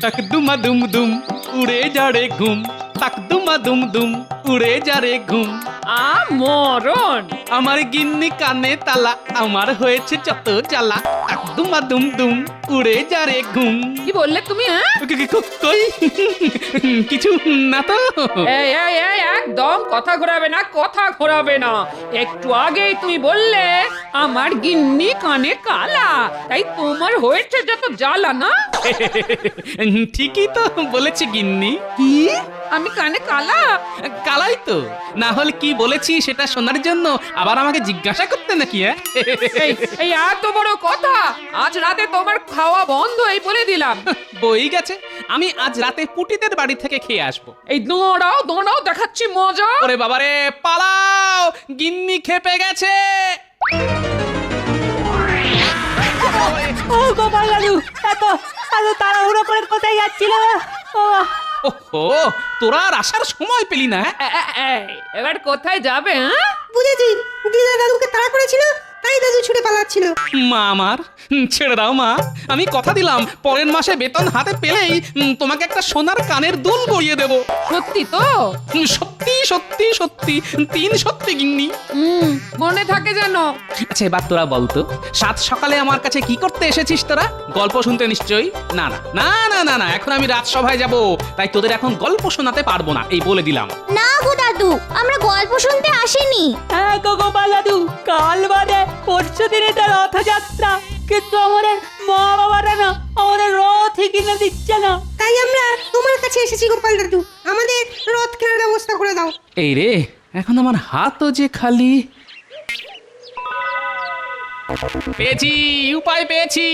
তাক দুমা দুম দুম উড়ে যা রে ঘুম, তাক দুমা দুম দুম উড়ে যা রে ঘুম। মরণ। আমার গিন্নি কানে তালা, আমার হয়েছে যত জ্বালা, তাক দুমা দুম দুম উড়ে যা রে ঘুম। কি বললে তুমি? কই কিছু না তো। এই এই এই একদম কথা ঘোরাবে না, কথা ঘোরাবে না। একটু আগেই তুমি বললে আমার গিন্নি কানে কালা, তাই তোমার হয়েছে যত জ্বালা না। ঠিকই তো বলেছি গিন্নি। কি? আমি কানে কালা? কালাই তো, না হলে কি বলেছি সেটা শোনার জন্য আবার আমাকে জিজ্ঞাসা করতে নাকি? এই এই এত বড় কথা, আজ রাতে তোমার খাওয়া বন্ধ, এই বলে দিলাম। বই গেছে, আমি আজ রাতে পুটিদের বাড়ি থেকে খেয়ে আসবো। এই দৌড়াও দৌড়াও, দেখাচ্ছি মজা। ওরে বাবারে, পালাও, গিন্নি খেপে গেছে। ও গোপাল দাদু, এত এত তাড়াহুড়ো করে কোথায় যাচ্ছিল? ওহো, তোরা আর আসার সময় পেলি না? এবার কোথায় যাবে? হ্যাঁ, বুঝেছি, দিদা দাদুকে তাড়া করেছিল, তাই দাদু ছুটে পালাচ্ছিল। মা আমার, ছেড়ে দাও মা, আমি কথা দিলাম পরের মাসে বেতন হাতে পেলেই তোমাকে একটা সোনার কানের দুল গড়িয়ে দেবো। সত্যি তো? সত্যি সত্যি সত্যি, 3 সত্যি গিন্নি। মনে থাকে যেন। আচ্ছা এবার তোরা বলতো, সাত সকালে আমার কাছে কি করতে এসেছিস তোরা? গল্প শুনতে নিশ্চয়ই? না না না না না না, এখন আমি রাজসভায় যাব, তাই তোদের এখন গল্প শোনাতে পারবো না, এই বলে দিলাম। না গো দাদু, আমরা গল্প শুনতে আসিনি। হ্যাঁ গো গোপাল দাদু, কাল বাদে পরশু দিনে তো রথযাত্রা, কিন্তু আমাদের মা বাবারা না আমাদের রথই কিনে দিচ্ছে না। তাই আমরা তোমার কাছে এসেছি গোপাল দাদু, আমাদের রথ কেনার ব্যবস্থা করে দাও। এই রে, এখন আমার হাতও যে খালি। পেয়েছি, উপায় পেয়েছি।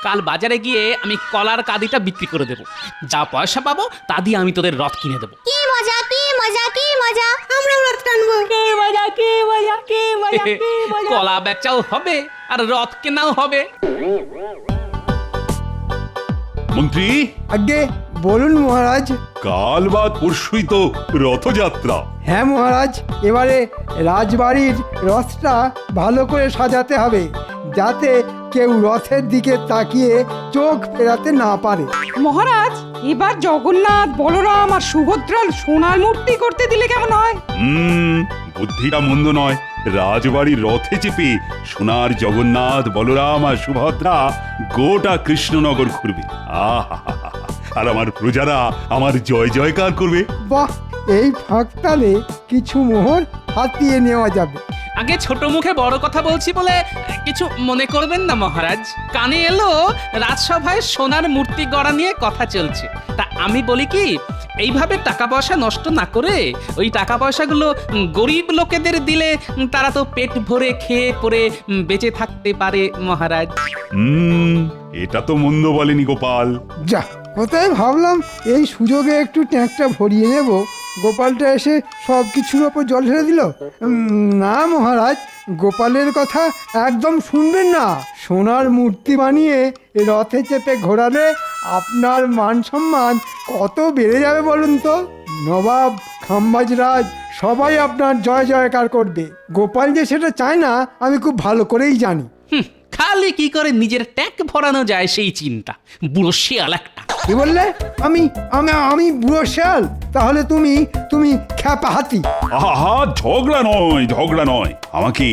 কাল বাজারে গিয়ে আমি কলার কাঁদিটা বিক্রি করে দেবো, যা পয়সা পাবো তা দিয়ে আমি তোদের রথ কিনে দেবো। কি মজা কি মজা কি মজা। আমরা রথ টানবো। কি মজা কি মজা কি মজা কি মজা। কলা বেচাও হবে আর রথ কেনাও হবে। মন্ত্রী, আগে বলুন মহারাজ। কাল বা পরশুই তো রথযাত্রা। হ্যাঁ মহারাজ, এবারে রাজবাড়ির রথটা ভালো করে সাজাতে হবে, যাতে কেউ রথের দিকে তাকিয়ে চোখ ফেরাতে না পারে। মহারাজ, এবার জগন্নাথ, বলরাম আর সুভদ্রার সোনার মূর্তি করতে দিলে কেমন হয়? বুদ্ধিটা মন্দ নয়। রাজবাড়ির রথে চেপে সোনার জগন্নাথ, বলরাম আর সুভদ্রা গোটা কৃষ্ণনগর ঘুরবে। আহা, আর আমার প্রজারা আমার জয় জয়কার করবে। বাহ, এই ফাঁকতালে কিছু মোহর হাতিয়ে নেওয়া যাবে। আগে ছোট মুখে বড় কথা বলছি বলে কিছু মনে করবেন না মহারাজ। কানে এলো রাজসভায় সোনার মূর্তি গড়া নিয়ে কথা চলছে, তা আমি বলি কি, এইভাবে টাকা পয়সা নষ্ট না করে ওই টাকা পয়সাগুলো গরিব লোকেদের দিলে তারা তো পেট ভরে খেয়ে পরে বেঁচে থাকতে পারে মহারাজ। এটা তো মন্দ বলেনি গোপাল। যা, কোথায় ভাবলাম এই সুযোগে একটু ট্যাঙ্কটা ভরিয়ে নেব, গোপালটা এসে সব কিছুর ওপর জল ঢেলে দিল। না মহারাজ, গোপালের কথা একদম শুনবেন না। সোনার মূর্তি বানিয়ে রথে চেপে ঘোরালে আপনার মান সম্মান কত বেড়ে যাবে বলুন তো। নবাব, খাম্বাজরাজ সবাই আপনার জয় জয়কার করবে। গোপাল যে সেটা চায় না আমি খুব ভালো করেই জানি। খালি কি করে নিজের ট্যাঙ্ক ভরানো যায় সেই চিন্তা, বুড়ো শিয়াল একটা। কি বললে? আমি আমি আমি বুড়ো শেয়াল? তাহলে তুমি তুমি খ্যাপা হাতি। আহা, ঝগড়া নয়, ঝগড়া নয়। আমাকে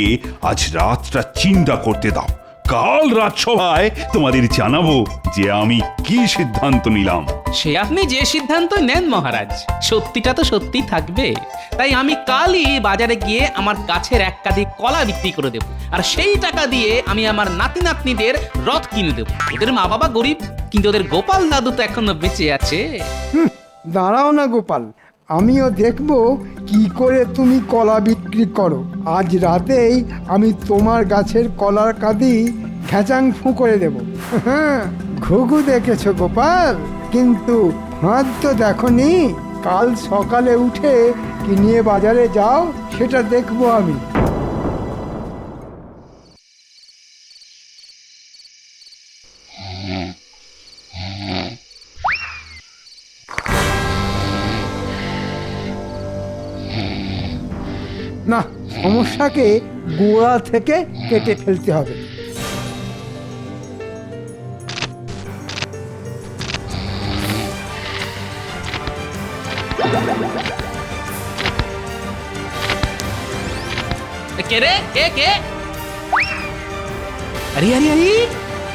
আজ রাতটা চিন্তা করতে দাও। কাল রাজসভায় তোমাদের জানাবো যে আমি কি সিদ্ধান্ত নিলাম। সে আপনি যে সিদ্ধান্ত নেন মহারাজ, সত্যিটা তো সত্যি থাকবে। তাই আমি কালই বাজারে গিয়ে আমার গাছের এক কাঁদি কলা বিক্রি করে দেবো, আর সেই টাকা দিয়ে আমি আমার নাতি নাতনিদের রথ কিনে দেবো। ওদের মা বাবা গরিব, কিন্তু ওদের গোপাল দাদু তো এখনো বেঁচে আছে। দাঁড়াও না গোপাল, আমিও দেখব কি করে তুমি কলা বিক্রি করো। আজ রাতেই আমি তোমার গাছের কলার কাঁদি ঘ্যাচাং ফু করে দেব। ঘুঘু দেখেছো গোপাল, কিন্তু ফাঁদ তো দেখনি। কাল সকালে উঠে কি নিয়ে বাজারে যাও সেটা দেখবো আমি। না, সমস্যাকে গোড়া থেকে কেটে ফেলতে হবে। কে রে কে কে আরে আরে আরে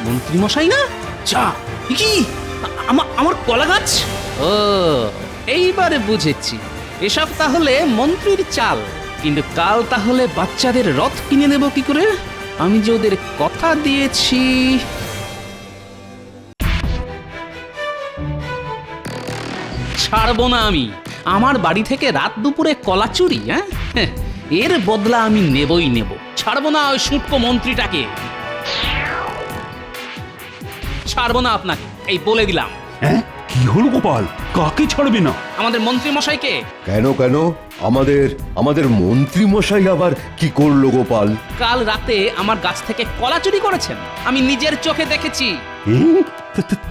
মন্ত্রী মশাই না যা কি আমার কলা গাছ ও এইবারে বুঝেছি এসব তাহলে মন্ত্রীর চাল কিন্তু কাল তাহলে বাচ্চাদের রথ কিনে দেব কি করে আমি যে ওদের কথা দিয়েছি ছাড়বো না আমি আমার বাড়ি থেকে রাত দুপুরে কলা চুরি হ্যাঁ এর বদলা আমি নেবই নেব ছাড়বো না ওই সুটকো মন্ত্রীটাকে ছাড়বো না আপনাকে এই বলে দিলাম হ্যাঁ কি হলো গোপাল কাকে ছাড়বে না আমাদের মন্ত্রী মশাইকে কেন কেন আমাদের মন্ত্রী মশাই আবার কি করলো গোপাল? কাল রাতে আমার গাছ থেকে কলা চুরি করেছেন আমি নিজের চোখে দেখেছি হুম,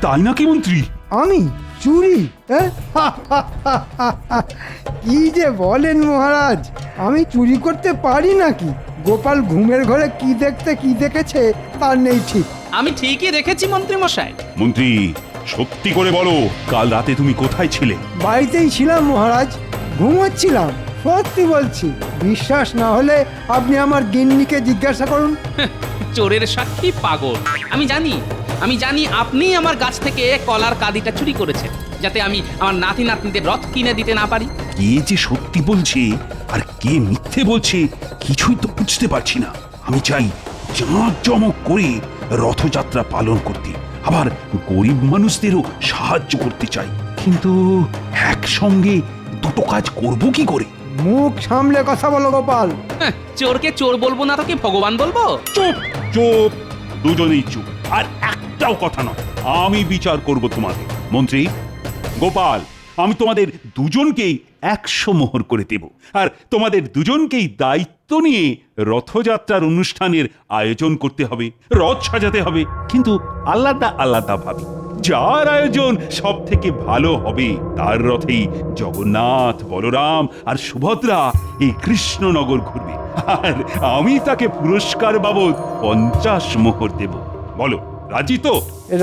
তাই নাকি মন্ত্রী? আমি চুরি হ্যাঁ? কি যে বলেন মহারাজ, আমি চুরি করতে পারি নাকি? গোপাল ঘুমের ঘরে কি দেখেছে তার নেই ঠিক। আমি ঠিকই দেখেছি মন্ত্রী মশাই মন্ত্রী সত্যি করে বলো কাল রাতে তুমি কোথায় ছিলে? বাড়িতেই ছিলাম মহারাজ, ঘুমোচ্ছিলাম। সত্যি বলছি, বিশ্বাস না হলে আপনি আমার গিন্নিকে জিজ্ঞাসা করুন। চোরের সাক্ষী পাগল আমি জানি আপনি আমার গাছ থেকে কলার কাদিটা চুরি করেছেন যাতে আমি আমার নাতি নাতনিদের রথ কিনে দিতে না পারি কে যে সত্যি বলছে আর কে মিথ্যে বলছে কিছুই তো বুঝতে পারছি না। আমি চাই জাঁকজমক করে রথযাত্রা পালন করতে, আবার গরিব মানুষদেরও সাহায্য করতে চাই, কিন্তু একসঙ্গে দুটো কাজ করব কি করে? মুখ সামলে কথা বলো গোপাল। চোরকে চোর বলবো না তো কি ভগবান বলবো? চুপ চুপ, দুজনেই চুপ, আর একটাও কথা নয়। আমি বিচার করব তোমাদের। মন্ত্রী গোপাল, আমি তোমাদের দুজনকেই 100 মোহর করে দেব, আর তোমাদের দুজনকেই দায়িত্ব নিয়ে রথযাত্রার অনুষ্ঠানের আয়োজন করতে হবে, রথ সাজাতে হবে, কিন্তু আলাদা আলাদা ভাবে। যার আয়োজন সব থেকে ভালো হবে তার রথেই জগন্নাথ, বলরাম আর সুভদ্রা এই কৃষ্ণনগর ঘুরবে, আর আমি তাকে পুরস্কার বাবদ 50 মোহর দেব। বলো রাজি তো?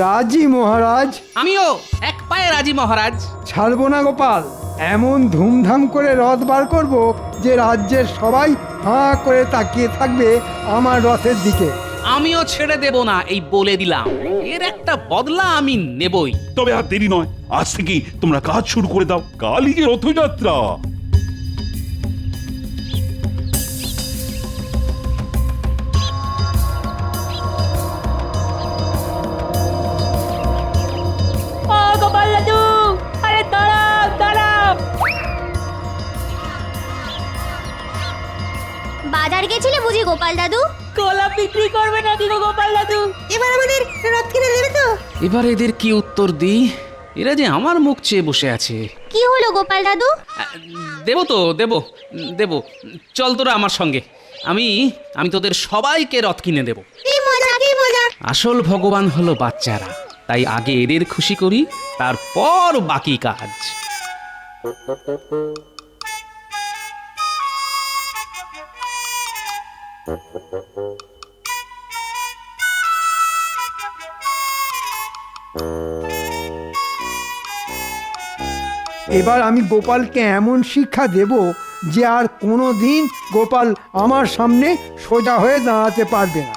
রাজি মহারাজ। আমিও এক পায়ে রাজি মহারাজ। ছাড়বো না গোপাল, এমন ধুমধাম করে রথ বার করব যে রাজ্যের সবাই হাঁ করে তাকিয়ে থাকবে আমার রথের দিকে। আমিও ছেড়ে দেব না এই বলে দিলাম, এর একটা বদলা আমি নেবই। তবে আর দেরি নয়, আজ থেকে তোমরা কাজ শুরু করে দাও, কালই যে রথযাত্রা। ও গোপাল দাদু, আরে দাঁড়াও দাঁড়াও। বাজার গেছিলে বুঝি গোপাল দাদু? কলা বিক্রি করবে নাকি গো গোপাল দাদু? এবার আমাদের রথ কিনে দেবে তো? এবার এদের কি উত্তর দিই? এরা যে আমার মুখ চেয়ে বসে আছে। কি হলো গোপাল দাদু? দেবো তো দেবো, চল তোরা আমার সঙ্গে, আমি তোদের সবাইকে রথ কিনে দেব। কি মজা কি মজা! আসল ভগবান হলো বাচ্চারা, তাই আগে এদের খুশি করি, তারপর বাকি কাজ। এবার আমি গোপালকে এমন শিক্ষা দেব যে আর কোনো দিন গোপাল আমার সামনে সোজা হয়ে দাঁড়াতে পারবে না।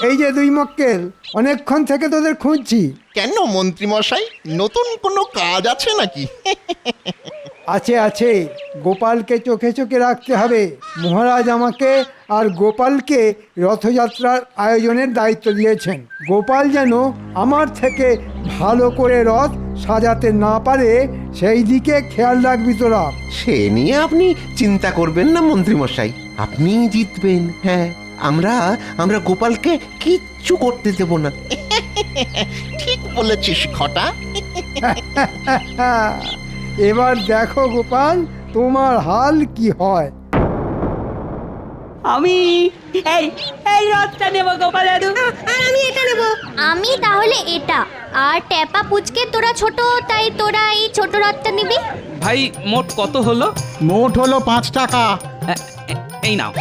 এই যে দুই মক্কেল, অনেকক্ষণ থেকে তোদের খুঁজছি। কেন মন্ত্রী মশাই, নতুন কোনো কাজ আছে নাকি? আছে, গোপালকে চোখে চোখে রাখতে হবে। মহারাজ আমাকে আর গোপালকে রথযাত্রার আয়োজনের দায়িত্ব দিয়েছেন। গোপাল যেন আমার থেকে ভালো করে রথ সাজাতে না পারে সেই দিকে খেয়াল রাখবি তোরা। সে নিয়ে আপনি চিন্তা করবেন না মন্ত্রী মশাই, আপনি জিতবেন। হ্যাঁ, আমরা গোপালকে কিচ্ছু করতে দেব না। ঠিক বলেছিস খটা। এবার দেখো গোপাল, তোমার হাল কি হয়। আমি এই রথটা নেব গোপাল দাদু। আর আমি এটা নেব। আমি তাহলে এটা। আর ট্যাপা পুচকে তোরা ছোট, তাই তোরা এই ছোট রথটা নিবি। ভাই মোট কত হলো? মোট হলো 5 টাকা। এই নাও।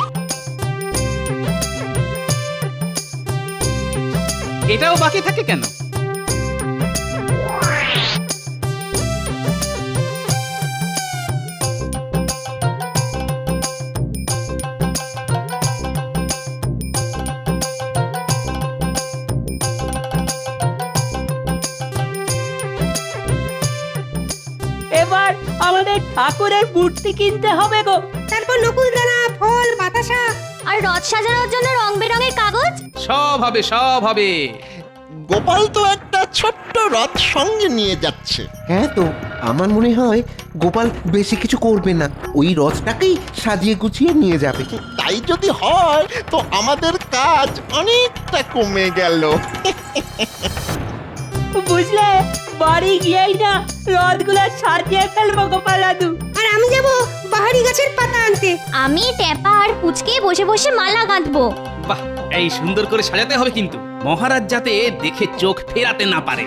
এটাও বাকি থাকে কেন? এবার আমাদের ঠাকুরের মূর্তি কিনতে হবে গো। তারপর নকুলদানা ফল বাতাসা। আর রথ সাজানোর জন্য রং বেরঙের কাগজ। সব হবে, সব হবে। গোপাল তো একটা ছোট্ট রথ সঙ্গে নিয়ে যাচ্ছে। হ্যাঁ তো আমার মনে হয় গোপাল বেশি কিছু করবে না, ওই রথটাকেই সাজিয়ে গুছিয়ে নিয়ে যাবে। তাই যদি হয় তো আমাদের কাজ অনেকটা কমে গেল। বুঝলে, বাড়ি গিয়েই না রথগুলো সাজিয়ে ফেলবো গোপাল দাদু। আর আমি যাব বাহারি গাছের পাতা আনতে। আমি ট্যাপা আর পুচকে বসে বসে মালা গাঁথবো। বাহ, এই সুন্দর করে সাজাতে হবে কিন্তু, মহারাজ যাতে দেখে চোখ ফেরাতে না পারে।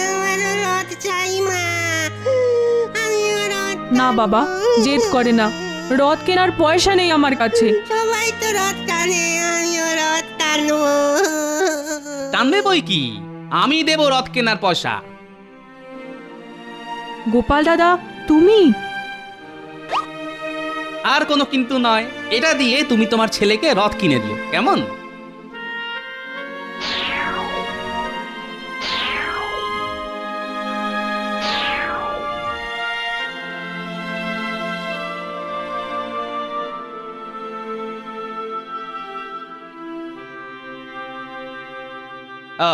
আমারও রথ চাই মা, আমিও রথ। না বাবা, জেদ করে না। রথ কেনার পয়সা নেই আমার কাছে। সবাই তো রথ টানে, আমিও রথ টানবো। টানবে বই কি, আমি দেব রথ কেনার পয়সা। গোপাল দাদা, তুমি? আর কোনো কিন্তু নয়, এটা দিয়ে তুমি তোমার ছেলেকে রথ কিনে দিও, কেমন?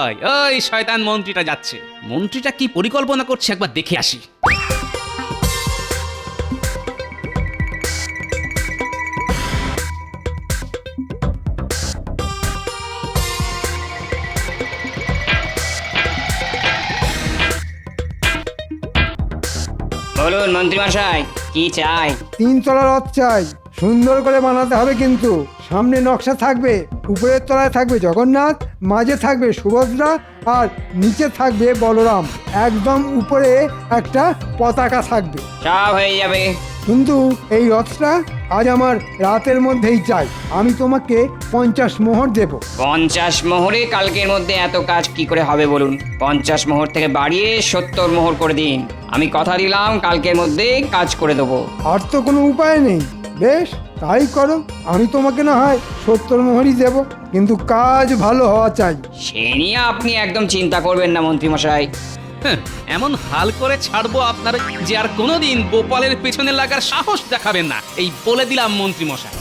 ওই ওই শয়তান মন্ত্রীটা যাচ্ছে। মন্ত্রীটা কি পরিকল্পনা করছে একবার দেখে আসি। বলুন মন্ত্রীমশাই, কি চাই? 3 তলা রথ চাই, সুন্দর করে বানাতে হবে কিন্তু। সামনে নকশা থাকবে, উপরের তলায় থাকবে জগন্নাথ, মাঝে থাকবে সুভদ্রা, আর নিচে থাকবে বলরাম। একদম উপরে একটা পতাকা থাকবে। সব হয়ে যাবে। কিন্তু এই রথটা আজ আমার রাতের মধ্যেই চাই। আমি তোমাকে 50 মোহর দেব। 50 মোহরে কালকের মধ্যে এত কাজ কি করে হবে বলুন? 50 মোহর থেকে বাড়িয়ে 70 মোহর করে দিন। আমি কথা দিলাম কালকের মধ্যে কাজ করে দেবো। আর তো কোনো উপায় নেই। বেশ, তাই করো। আমি তোমাকে না হয় 70 মোহরই দেব, কিন্তু কাজ ভালো হওয়া চাই। সে নিয়ে আপনি একদম চিন্তা করবেন না মন্ত্রীমশাই। হ্যাঁ, এমন হাল করে ছাড়বো আপনার যে আর কোনোদিন গোপালের পেছনে লাগার সাহস দেখাবেন না, এই বলে দিলাম মন্ত্রী মশাই।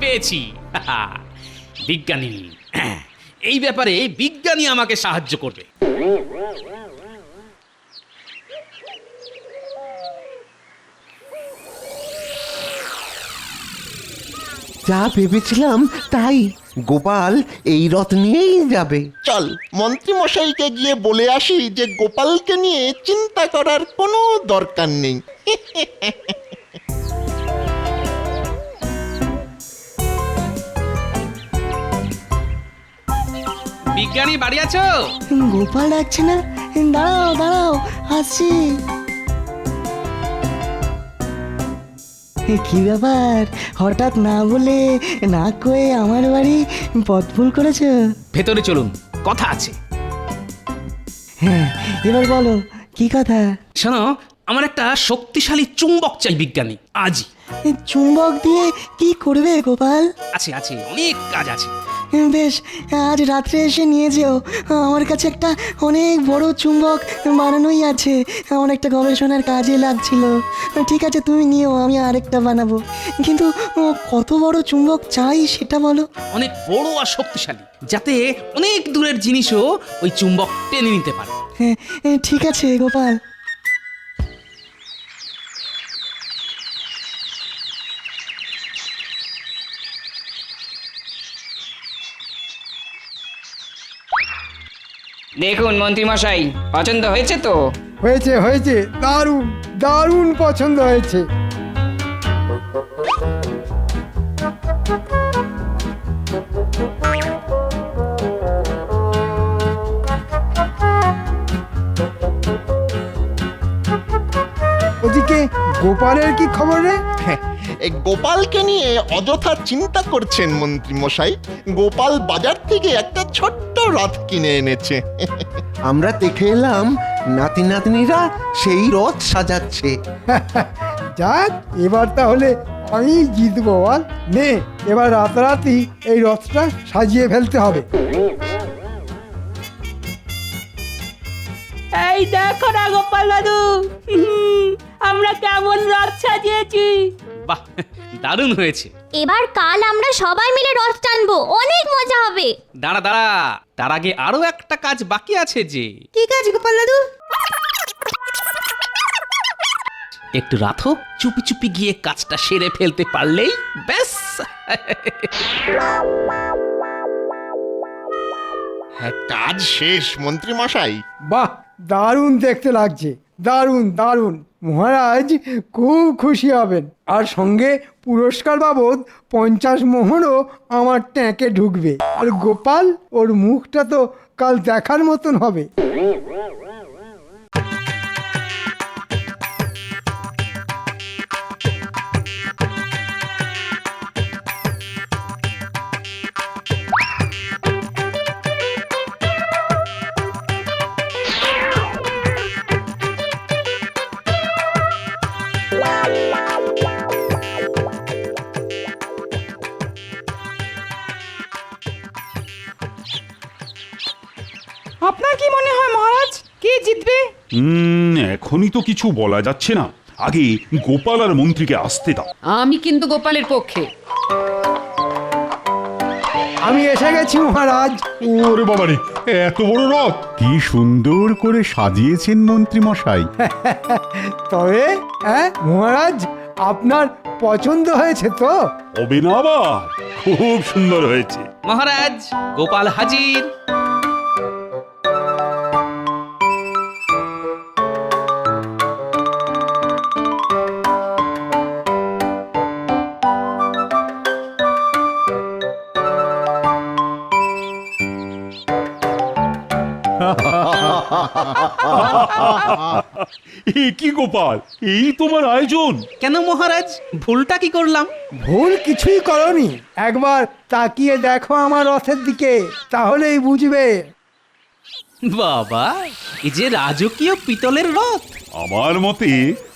পেয়েছি বিজ্ঞানী। এই ব্যাপারে বিজ্ঞানী আমাকে সাহায্য করবে। যা ভেবেছিলাম তাই, গোপাল এই রথ নিয়েই যাবে। চল মন্ত্রী মশাইকে গিয়ে বলে আসি যে গোপালকে নিয়ে চিন্তা করার কোনো দরকার নেই। বিজ্ঞানী বাড়ি আছো? গোপাল ডাকছে না? দাঁড়াও দাঁড়াও, আসছি। কি ব্যাপার, হঠাৎ না বলে না কয়ে আমার বাড়ি পথ ভুল করেছো? ভেতরে চলুন, কথা আছে। হ্যাঁ, এবার বলো কি কথা? শোনো, আমার একটা শক্তিশালী চুম্বক চাই বিজ্ঞানী, আজই। চুম্বক দিয়ে কি করবে গোপাল? আছে আছে, অনেক কাজ আছে। বেশ, আজ রাত্রে এসে নিয়ে যেও। আমার কাছে একটা অনেক বড় চুম্বক বানানোই আছে, আমার একটা গবেষণার কাজে লাগছিল। ঠিক আছে, তুমি নিও, আমি আরেকটা বানাবো। কিন্তু কত বড় চুম্বক চাই সেটা বলো। অনেক বড় আর শক্তিশালী, যাতে অনেক দূরের জিনিসও ওই চুম্বক টেনে নিতে পারে। হ্যাঁ, ঠিক আছে গোপাল। দেখুন মন্ত্রীমশাই, পছন্দ হয়েছে তো? হয়েছে হয়েছে, দারুণ দারুণ পছন্দ হয়েছে। ওদিকে গোপালের কি খবর রে? এই গোপালকে নিয়ে অযথা চিন্তা করছেন মন্ত্রী মশাই। গোপাল বাজার থেকে একটা ছোট্ট রথ কিনে এনেছে। আমরা দেখে এলাম নাতি নাতনিরা সেই রথ সাজাচ্ছে। যাক, এবার তাহলে আমি জিতবো বল। নে, এবার রাতারাতি এই রথটা সাজিয়ে ফেলতে হবে। এই দেখো না গোপাল দাদু, আমরা কেমন রথ সাজিয়েছি। বাহ, দারুণ হয়েছে। এবার কাল আমরা সবাই মিলে রথ টানবো, অনেক মজা হবে। দাঁড়া দাঁড়া, তার আগে আরো একটা কাজ বাকি আছে যে। কি কাজ গোপাল দাদু? একটু রাখো, চুপি চুপি গিয়ে কাজটা সেরে ফেলতে পারলেই ব্যাস। কাজ শেষ মন্ত্রী মশাই। বাহ, দারুণ দেখতে লাগছে, দারুণ দারুণ। মহারাজ খুব খুশি হবেন, আর সঙ্গে পুরস্কার বাবদ 50 মোহরও আমার ট্যাঁকে ঢুকবে। আর গোপাল, ওর মুখটা তো কাল দেখার মতন হবে। আপনার কি মনে হয় মহারাজ, কে জিতবে? এখনই তো কিছু বলা যাচ্ছে না, আগে গোপাল আর মন্ত্রীকে আসতে দাও। আমি কিন্তু গোপালের পক্ষে। আমি এসে গেছি মহারাজ। ওরে বাবারে, এত বড় রথ! কি সুন্দর করে সাজিয়েছেন মন্ত্রী মশাই। তবে মহারাজ, আপনার পছন্দ হয়েছে তো? হবে না আবার? খুব সুন্দর হয়েছে। মহারাজ, গোপাল হাজির। কি গোপাল, এই তোমার আয়োজন? কেন মহারাজ, ভুলটা কি করলাম? ভুল কিছুই করনি, একবার তাকিয়ে দেখো আমার রথের দিকে, তাহলেই বুঝবে। বাবা, এই যে রাজকীয় পিতলের রথ। আমার মতে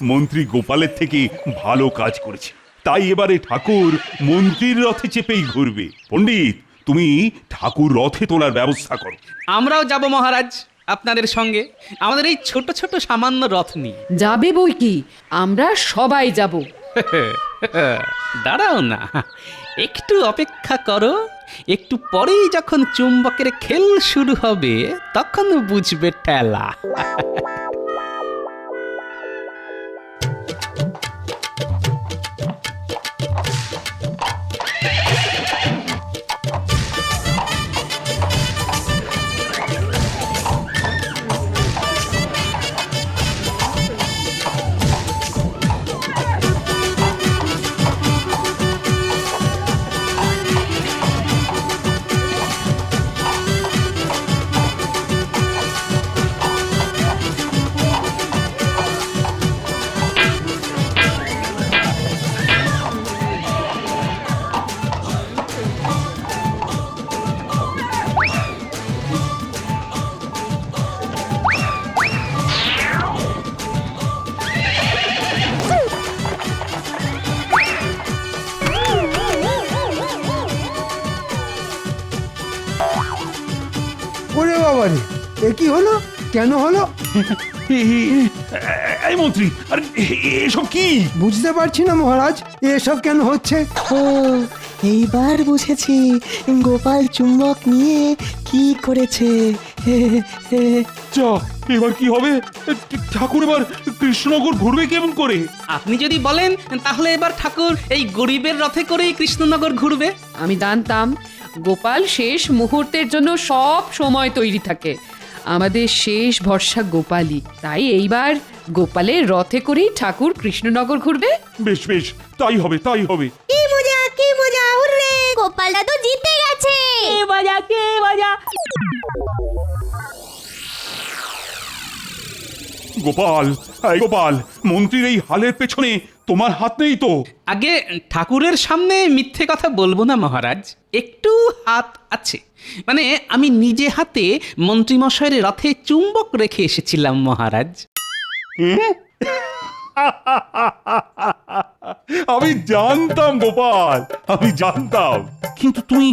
মন্ত্রী গোপালের থেকে ভালো কাজ করেছে, তাই এবারে ঠাকুর মন্ত্রীর রথে চেপেই ঘুরবে। পণ্ডিত, তুমি ঠাকুর রথে তোলার ব্যবস্থা করো। আমরাও যাব মহারাজ আপনাদের সঙ্গে, আমাদের এই ছোট ছোট সামান্য রথ নিয়ে। যাবে বই কি, আমরা সবাই যাব। দাঁড়াও না, একটু অপেক্ষা করো, একটু পরেই যখন চুম্বকের খেল শুরু হবে তখন বুঝবে ঠেলা। ওরে বাবারে, এ কি হলো? কেন হলো? এই মন্ত্রী, আরে এসব কি? বুঝতে পারছি না মহারাজ, এসব কেন হচ্ছে। ও, এইবার বুঝেছি গোপাল চুম্বক নিয়ে কি করেছে। যা, এবার কি হবে? ঠাকুর এবার কৃষ্ণনগর ঘুরবে কেমন করে? আপনি যদি বলেন তাহলে এবার ঠাকুর এই গরিবের রথে করেই কৃষ্ণনগর ঘুরবে। আমি জানতাম গোপাল শেষ মুহূর্তের জন্য সব সময় তৈরি থাকে। আমাদের শেষ ভরসা গোপালই, তাই এইবার গোপালের রথে করেই ঠাকুর কৃষ্ণনগর ঘুরবে। বেশ বেশ, তাই হবে, তাই হবে। কি মজা, কি মজা! হুররে! গোপাল দাদু জিতে গেছে। কে মজা, কে মজা! গোপাল, এই গোপাল, মন্ত্রীর এই হালের পেছনে তোমার হাত নেই তো? আগে ঠাকুরের সামনে মিথ্যে কথা বলবো না মহারাজ, একটু হাত আছে। মানে আমি নিজে হাতে মন্ত্রীমশাইয়ের রথে চুম্বক রেখে এসেছিলাম মহারাজ। আমি জানতাম গোপাল, আমি জানতাম, কিন্তু তুমি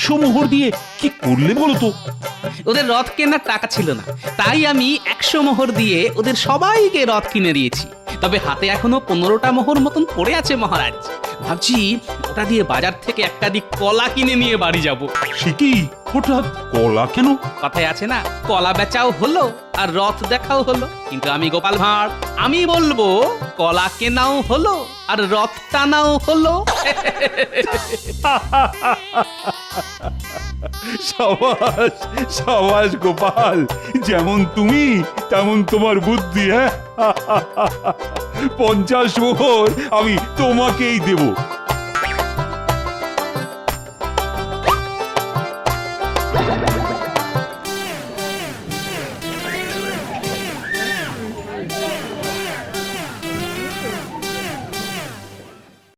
100 মোহর দিয়ে কি করলে বলো তো? ওদের রথ কেনার টাকা ছিল না, তাই আমি 100 মোহর দিয়ে ওদের সবাইকে রথ কিনে দিয়েছি। তবে হাতে এখনো 15টা মোহর মতন পড়ে আছে মহারাজ। ভাবছি ওটা দিয়ে বাজার থেকে একটা দিক কলা কিনে নিয়ে বাড়ি যাব। সে কি, হঠাৎ কলা কেন? কথায় আছে না, কলা বেচাও হলো আর রথ দেখাও হলো। কিন্তু আমি গোপাল ভাঁড়, আমি বলবো কলা কেনাও হলো আর রথ টানাও হলো। সাবাস সাবাস গোপাল, যেমন তুমি তেমন তোমার বুদ্ধি। হ্যাঁ, 50 মোহর আমি তোমাকেই দেব।